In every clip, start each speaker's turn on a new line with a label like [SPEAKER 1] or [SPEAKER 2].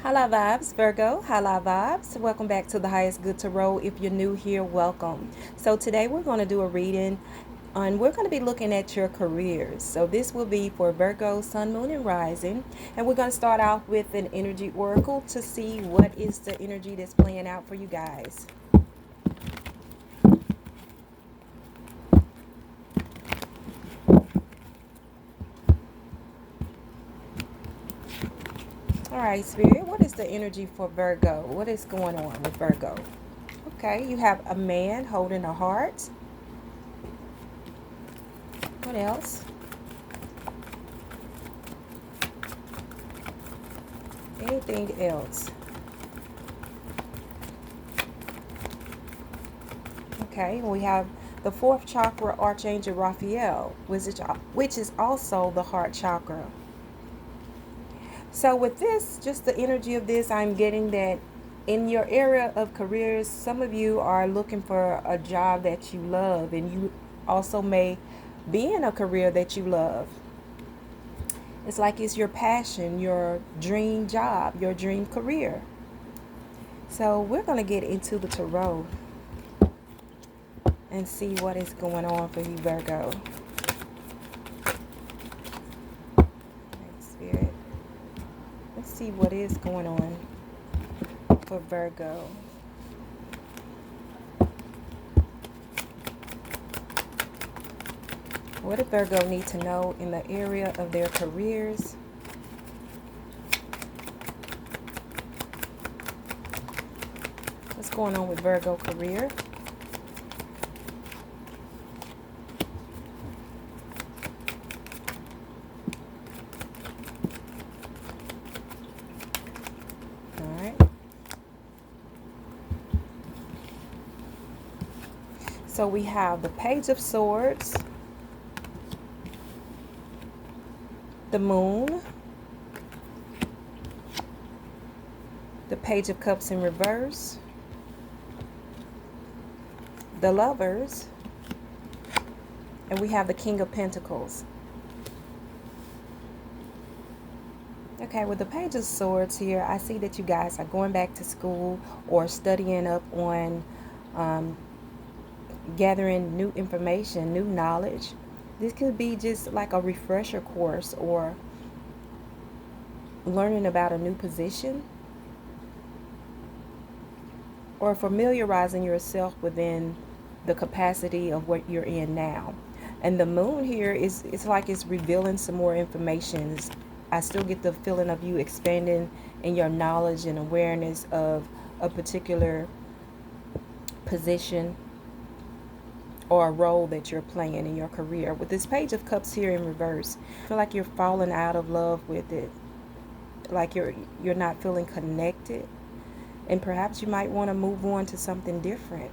[SPEAKER 1] Hala vibes, Virgo. Hala vibes. Welcome back to the Highest Good Tarot. If you're new here, welcome. So today we're going to do a reading and we're going to be looking at your careers. So this will be for Virgo, Sun, Moon, and Rising. And we're going to start off with an energy oracle to see what is the energy that's playing out for you guys. All right, Spirit, what is the energy for Virgo? What is going on with Virgo? Okay, you have a man holding a heart. What else? Anything else? Okay, we have the fourth chakra, Archangel Raphael, which is also the heart chakra. So with this, just the energy of this, I'm getting that in your area of careers, some of you are looking for a job that you love, and you also may be in a career that you love. It's like it's your passion, your dream job, your dream career. So we're going to get into the tarot and see what is going on for you, Virgo. Spirit. Let's see what is going on for Virgo. What does Virgo need to know in the area of their careers? What's going on with Virgo career? So we have the Page of Swords, the Moon, the Page of Cups in reverse, the Lovers, and we have the King of Pentacles. Okay, with the Page of Swords here, I see that you guys are going back to school or studying up on gathering new information, new knowledge. This could be just like a refresher course or learning about a new position or familiarizing yourself within the capacity of what you're in now. And the Moon here it's like it's revealing some more information. I still get the feeling of you expanding in your knowledge and awareness of a particular position or a role that you're playing in your career. With this Page of Cups here in reverse, I feel like you're falling out of love with it. Like you're not feeling connected. And perhaps you might want to move on to something different.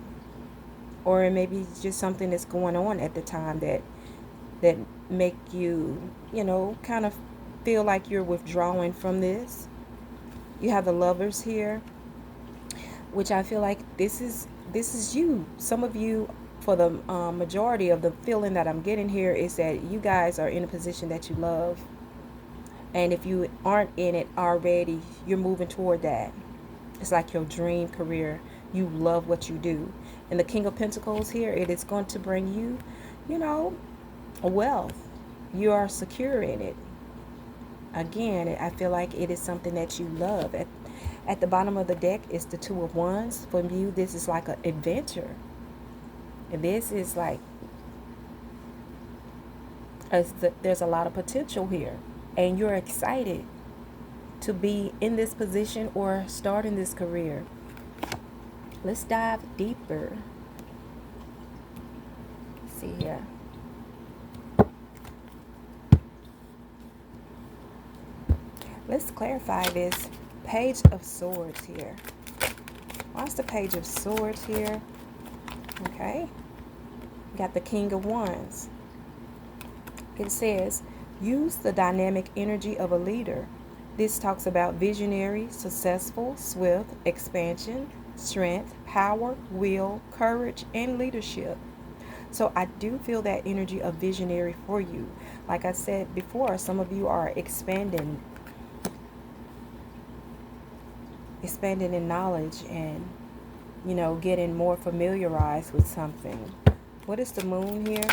[SPEAKER 1] Or maybe it's just something that's going on at the time that make you, kind of feel like you're withdrawing from this. You have the Lovers here, which I feel like this is you. Some of you, for the majority of the feeling that I'm getting here, is that you guys are in a position that you love. And if you aren't in it already, you're moving toward that. It's like your dream career. You love what you do. And the King of Pentacles here, it is going to bring you, wealth. You are secure in it. Again, I feel like it is something that you love. At the bottom of the deck is the Two of Wands. For you, this is like an adventure. And this is like, there's a lot of potential here. And you're excited to be in this position or start in this career. Let's dive deeper. Let's see here. Let's clarify this Page of Swords here. What's the Page of Swords here? Okay. Got the King of Wands. It says, use the dynamic energy of a leader. This talks about visionary, successful, swift, expansion, strength, power, will, courage, and leadership. So I do feel that energy of visionary for you. Like I said before, some of you are expanding. expanding in knowledge and, getting more familiarized with something. What is the moon here?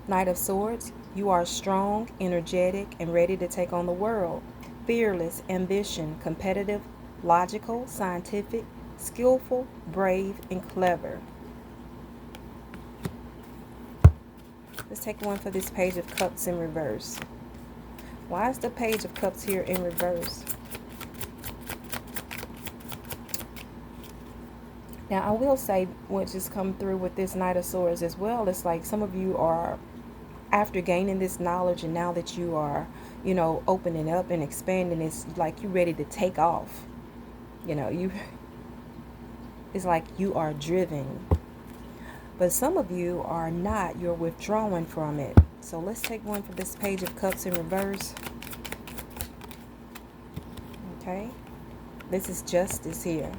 [SPEAKER 1] Knight of Swords. You are strong, energetic, and ready to take on the world. Fearless, ambition, competitive, logical, scientific, skillful, brave, and clever. Let's take one for this Page of Cups in reverse. Why is the Page of Cups here in reverse? Now, I will say what just come through with this Knight of Swords as well, it's like some of you are, after gaining this knowledge and now that you are, opening up and expanding, it's like you're ready to take off. It's like you are driven. But some of you are not. You're withdrawing from it. So let's take one for this Page of Cups in reverse. Okay. This is justice here.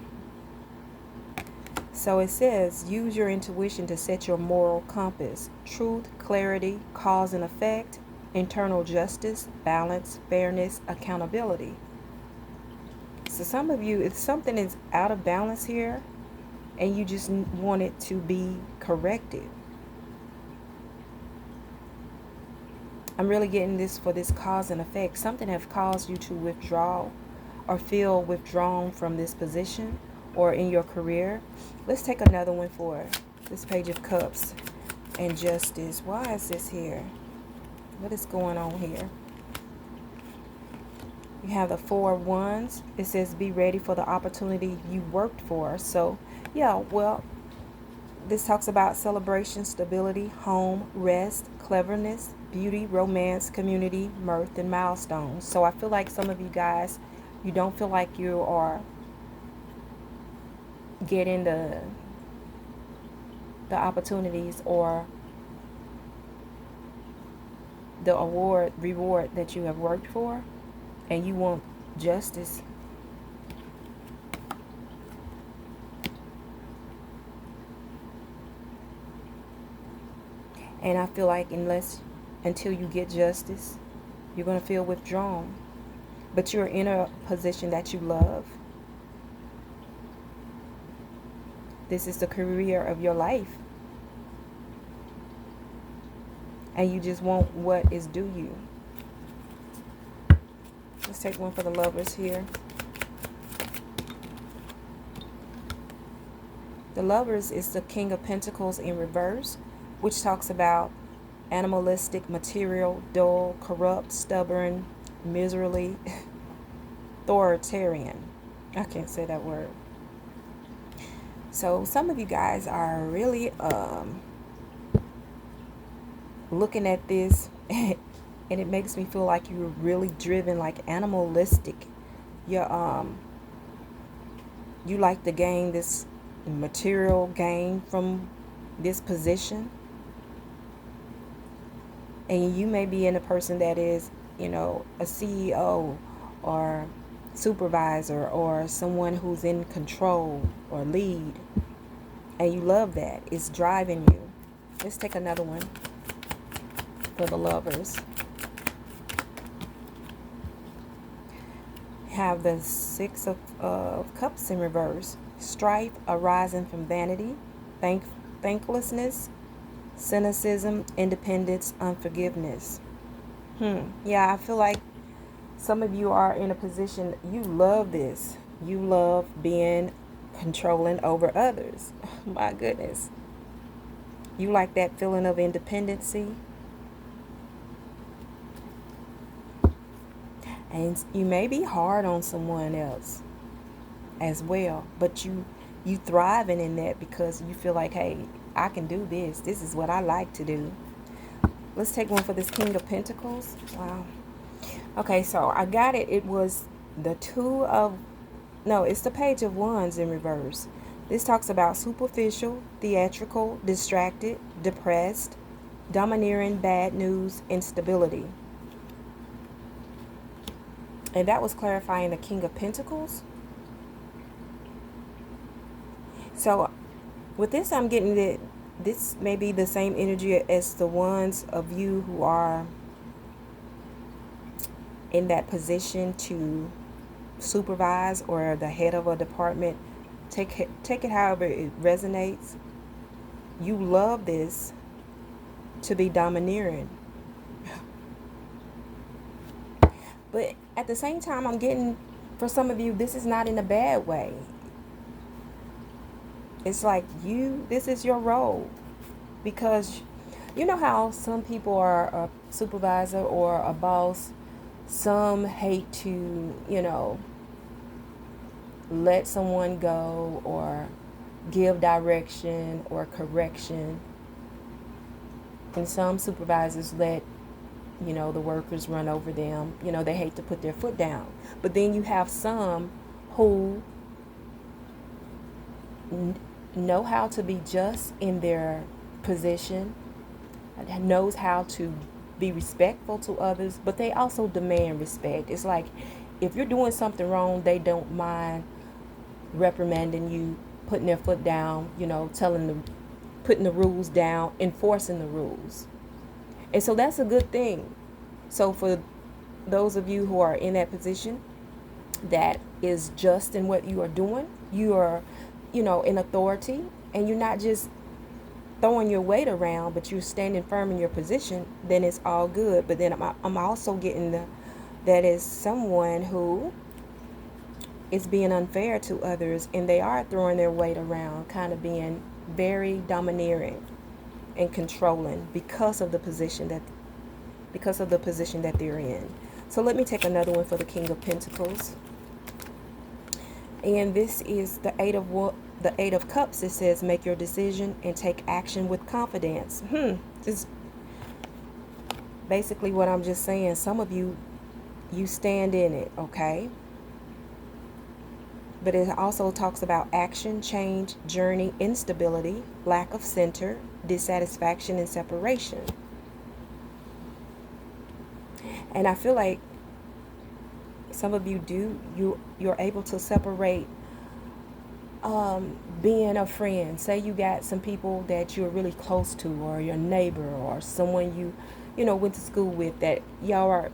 [SPEAKER 1] So it says, use your intuition to set your moral compass. Truth, clarity, cause and effect, internal justice, balance, fairness, accountability. So some of you, if something is out of balance here and you just want it to be corrected. I'm really getting this for this cause and effect. Something have caused you to withdraw or feel withdrawn from this position or in your career. Let's take another one for this Page of Cups and justice. Why is this here? What is going on here? You have the Four of Wands. It says be ready for the opportunity you worked for. So yeah, well, this talks about celebration, stability, home, rest, cleverness, beauty, romance, community, mirth, and milestones. So I feel like some of you guys, you don't feel like you are getting the opportunities or the reward that you have worked for, and you want justice. And I feel like until you get justice, you're going to feel withdrawn. But you're in a position that you love. This is the career of your life. And you just want what is due you. Let's take one for the Lovers here. The Lovers is the King of Pentacles in reverse, which talks about animalistic, material, dull, corrupt, stubborn, miserly, authoritarian. I can't say that word. So some of you guys are really looking at this and it makes me feel like you're really driven, like animalistic. You like to gain this material gain from this position. And you may be in a person that is, a CEO or supervisor or someone who's in control or lead. And you love that. It's driving you. Let's take another one for the Lovers. Have the Six of Cups in reverse. Strife arising from vanity, thanklessness, cynicism, independence, unforgiveness. Yeah, I feel like some of you are in a position, you love this. You love being controlling over others. My goodness. You like that feeling of independency. And you may be hard on someone else as well, but you thriving in that because you feel like, hey, I can do this. This is what I like to do. Let's take one for this King of Pentacles. Wow. Okay, so I got it. It was the it's the Page of Wands in reverse. This talks about superficial, theatrical, distracted, depressed, domineering, bad news, instability. And that was clarifying the King of Pentacles. So with this, I'm getting that this may be the same energy as the ones of you who are in that position to supervise or the head of a department. Take it however it resonates. You love this to be domineering. But at the same time, I'm getting, for some of you, this is not in a bad way. It's like this is your role. Because you know how some people are a supervisor or a boss, some hate to, let someone go or give direction or correction. And some supervisors let, the workers run over them. They hate to put their foot down. But then you have some who know how to be just in their position, knows how to be respectful to others, but they also demand respect. It's like if you're doing something wrong, they don't mind reprimanding you, putting their foot down, putting the rules down, enforcing the rules. And so that's a good thing. So for those of you who are in that position that is just in what you are doing, you are, in authority, and you're not just throwing your weight around, but you're standing firm in your position, then it's all good. But then I'm also getting that is someone who is being unfair to others, and they are throwing their weight around, kind of being very domineering and controlling because of the position that they're in. So let me take another one for the King of Pentacles. And this is the Eight of Cups. It says, make your decision and take action with confidence. Just basically what I'm just saying. Some of you stand in it, okay? But it also talks about action, change, journey, instability, lack of center, dissatisfaction, and separation. And I feel like some of you you're able to separate being a friend. Say you got some people that you're really close to, or your neighbor, or someone you went to school with, that y'all are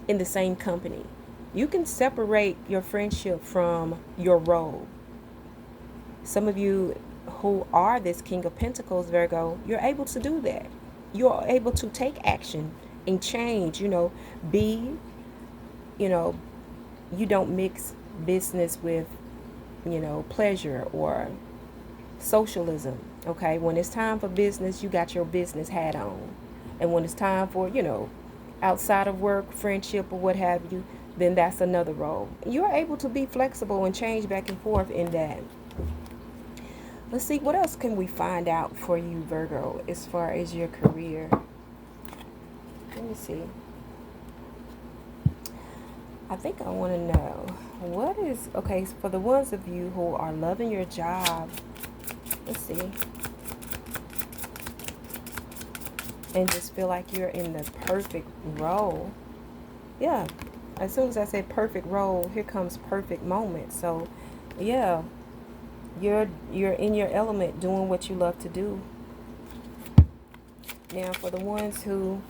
[SPEAKER 1] in the same company. You can separate your friendship from your role. Some of you who are this King of Pentacles, Virgo, you're able to do that. You're able to take action and change, be, you don't mix business with, pleasure or socialism. Okay, when it's time for business, you got your business hat on. And when it's time for, outside of work, friendship, or what have you, then that's another role. You're able to be flexible and change back and forth in that. Let's see, what else can we find out for you, Virgo, as far as your career? Let me see. I think I want to know what is, okay, for the ones of you who are loving your job, let's see, and just feel like you're in the perfect role. Yeah, as soon as I said perfect role, here comes perfect moment. So yeah, you're in your element, doing what you love to do. Now for the ones who,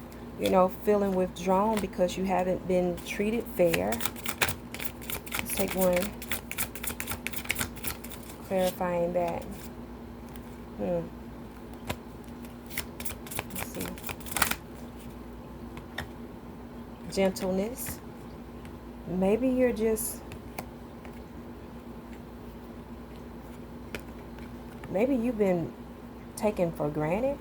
[SPEAKER 1] feeling withdrawn because you haven't been treated fair, let's take one, clarifying that. Let's see. Gentleness. Maybe you're just, maybe you've been taken for granted.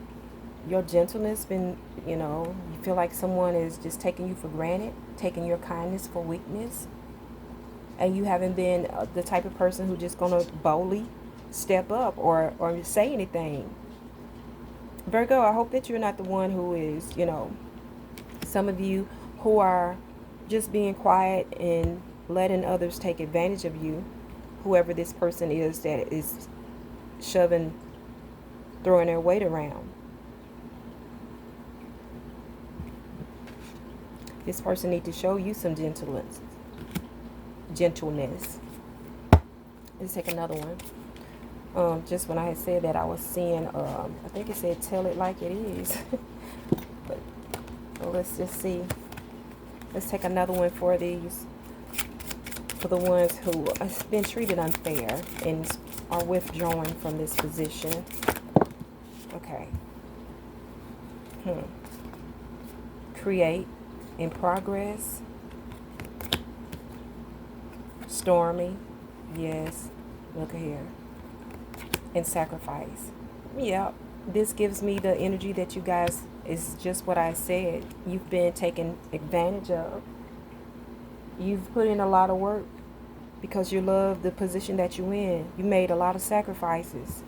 [SPEAKER 1] Your gentleness been, you feel like someone is just taking you for granted, taking your kindness for weakness. And you haven't been the type of person who just going to boldly step up or say anything. Virgo, I hope that you're not the one who is, some of you who are just being quiet and letting others take advantage of you. Whoever this person is that is throwing their weight around. This person needs to show you some gentleness. Let's take another one. Just when I had said that, I was seeing, I think it said tell it like it is. But let's just see. Let's take another one for these. for the ones who have been treated unfair and are withdrawing from this position. Okay. Create, in progress, stormy, yes, look here, and sacrifice. Yeah, this gives me the energy that you guys, is just what I said. You've been taken advantage of. You've put in a lot of work because you love the position that you're in. You made a lot of sacrifices.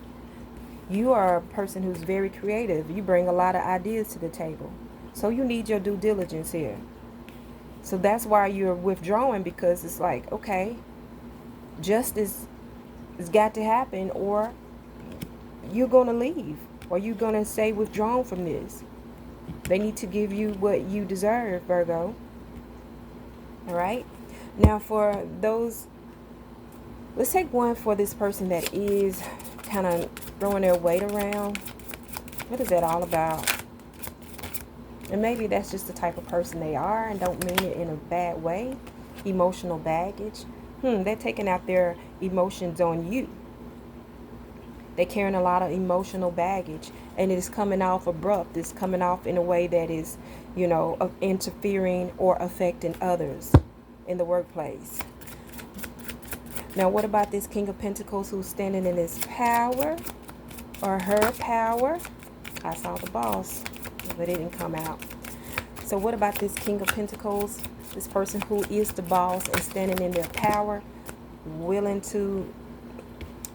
[SPEAKER 1] You are a person who's very creative. You bring a lot of ideas to the table. So you need your due diligence here. So that's why you're withdrawing, because it's like, okay, justice has got to happen, or you're going to leave, or you're going to stay withdrawn from this. They need to give you what you deserve, Virgo. All right. Now for those, let's take one for this person that is kind of throwing their weight around. What is that all about? And maybe that's just the type of person they are and don't mean it in a bad way. Emotional baggage. They're taking out their emotions on you. They're carrying a lot of emotional baggage, and it is coming off abrupt. It's coming off in a way that is, interfering or affecting others in the workplace. Now, what about this King of Pentacles who's standing in his power or her power? I saw the boss, but it didn't come out. So what about this King of Pentacles? This person who is the boss and standing in their power, willing to,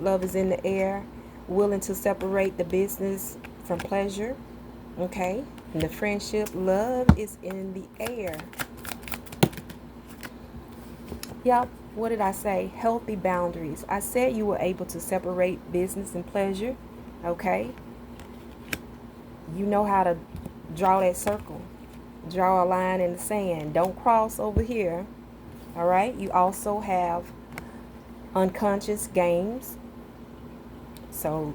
[SPEAKER 1] love is in the air, willing to separate the business from pleasure. Okay? And the friendship, love is in the air. Yep. What did I say? Healthy boundaries. I said you were able to separate business and pleasure. Okay? You know how to draw that circle. Draw a line in the sand. Don't cross over here. All right? You also have unconscious games. So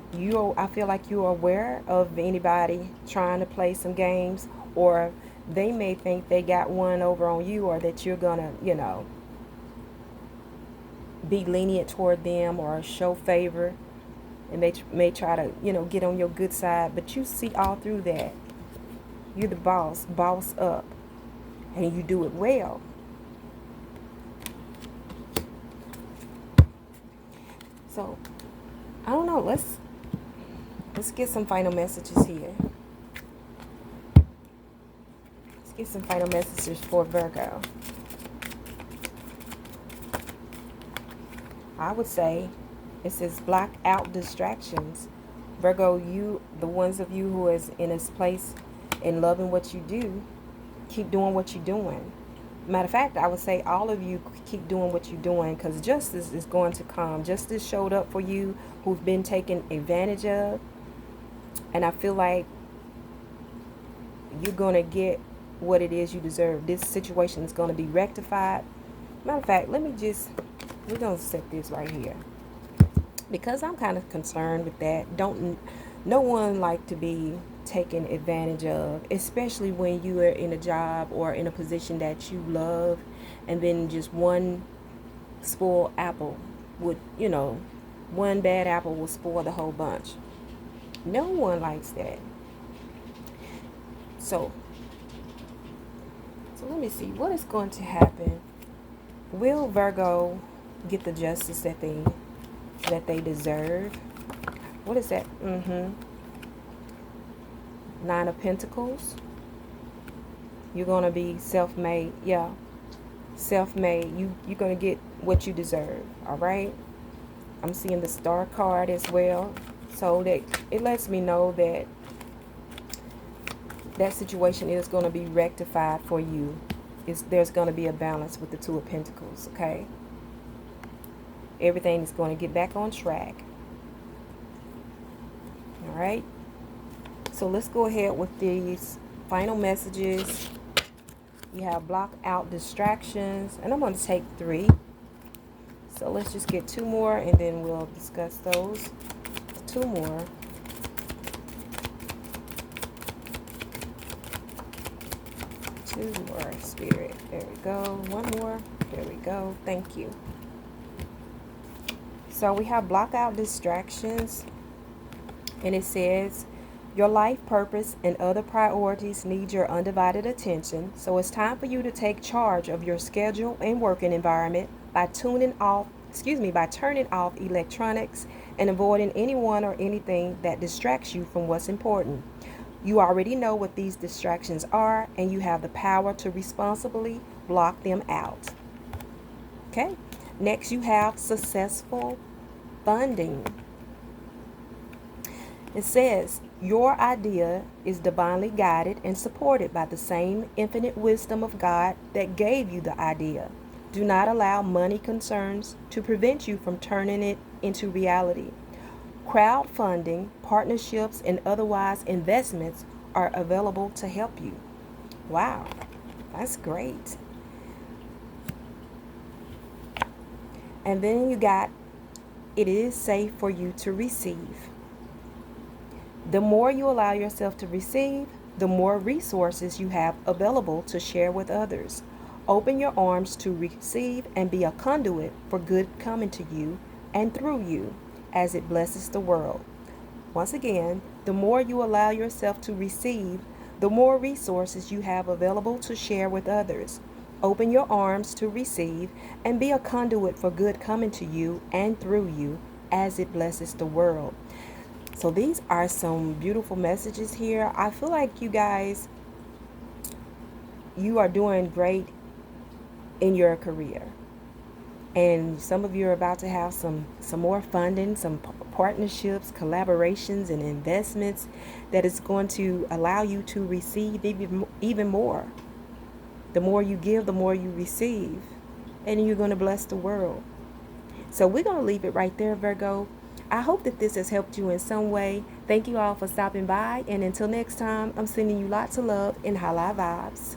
[SPEAKER 1] I feel like you're aware of anybody trying to play some games, or they may think they got one over on you, or that you're gonna, be lenient toward them or show favor, and they may try to, get on your good side, but you see all through that. You're the boss up, and you do it well. So I don't know, let's get some final messages here. Let's get some final messages for Virgo. I would say it says block out distractions. Virgo, the ones of you who is in this place and loving what you do, keep doing what you're doing. Matter of fact, I would say all of you keep doing what you're doing, because justice is going to come. Justice showed up for you who've been taken advantage of. And I feel like you're going to get what it is you deserve. This situation is going to be rectified. Matter of fact, we're going to set this right here, because I'm kind of concerned with that. No one like to be taken advantage of, especially when you are in a job or in a position that you love, and then just one spoiled apple would, one bad apple will spoil the whole bunch. No one likes that. So let me see what is going to happen. Will Virgo get the justice that they deserve? What is that? Nine of Pentacles. You're going to be self-made. Yeah. Self-made. You're going to get what you deserve. All right? I'm seeing the Star card as well. So that it lets me know that that situation is going to be rectified for you. There's going to be a balance with the Two of Pentacles. Okay? Everything is going to get back on track. All right? So let's go ahead with these final messages. You have block out distractions, and I'm going to take 3. So let's just get 2 more, and then we'll discuss those. 2 more. Two more, Spirit. There we go. 1 more, There we go. Thank you. So we have block out distractions, and it says your life purpose and other priorities need your undivided attention. So it's time for you to take charge of your schedule and working environment by by turning off electronics and avoiding anyone or anything that distracts you from what's important. You already know what these distractions are, and you have the power to responsibly block them out. Okay? Next, you have successful funding. It says, your idea is divinely guided and supported by the same infinite wisdom of God that gave you the idea. Do not allow money concerns to prevent you from turning it into reality. Crowdfunding, partnerships, and otherwise investments are available to help you. Wow, that's great. And then you got, it is safe for you to receive. The more you allow yourself to receive, the more resources you have available to share with others. Open your arms to receive and be a conduit for good coming to you and through you as it blesses the world. Once again, the more you allow yourself to receive, the more resources you have available to share with others. Open your arms to receive and be a conduit for good coming to you and through you as it blesses the world. So these are some beautiful messages here. I feel like you guys, you are doing great in your career. And some of you are about to have some more funding, some partnerships, collaborations, and investments that is going to allow you to receive even more. The more you give, the more you receive. And you're going to bless the world. So we're going to leave it right there, Virgo. I hope that this has helped you in some way. Thank you all for stopping by. And until next time, I'm sending you lots of love and high vibes.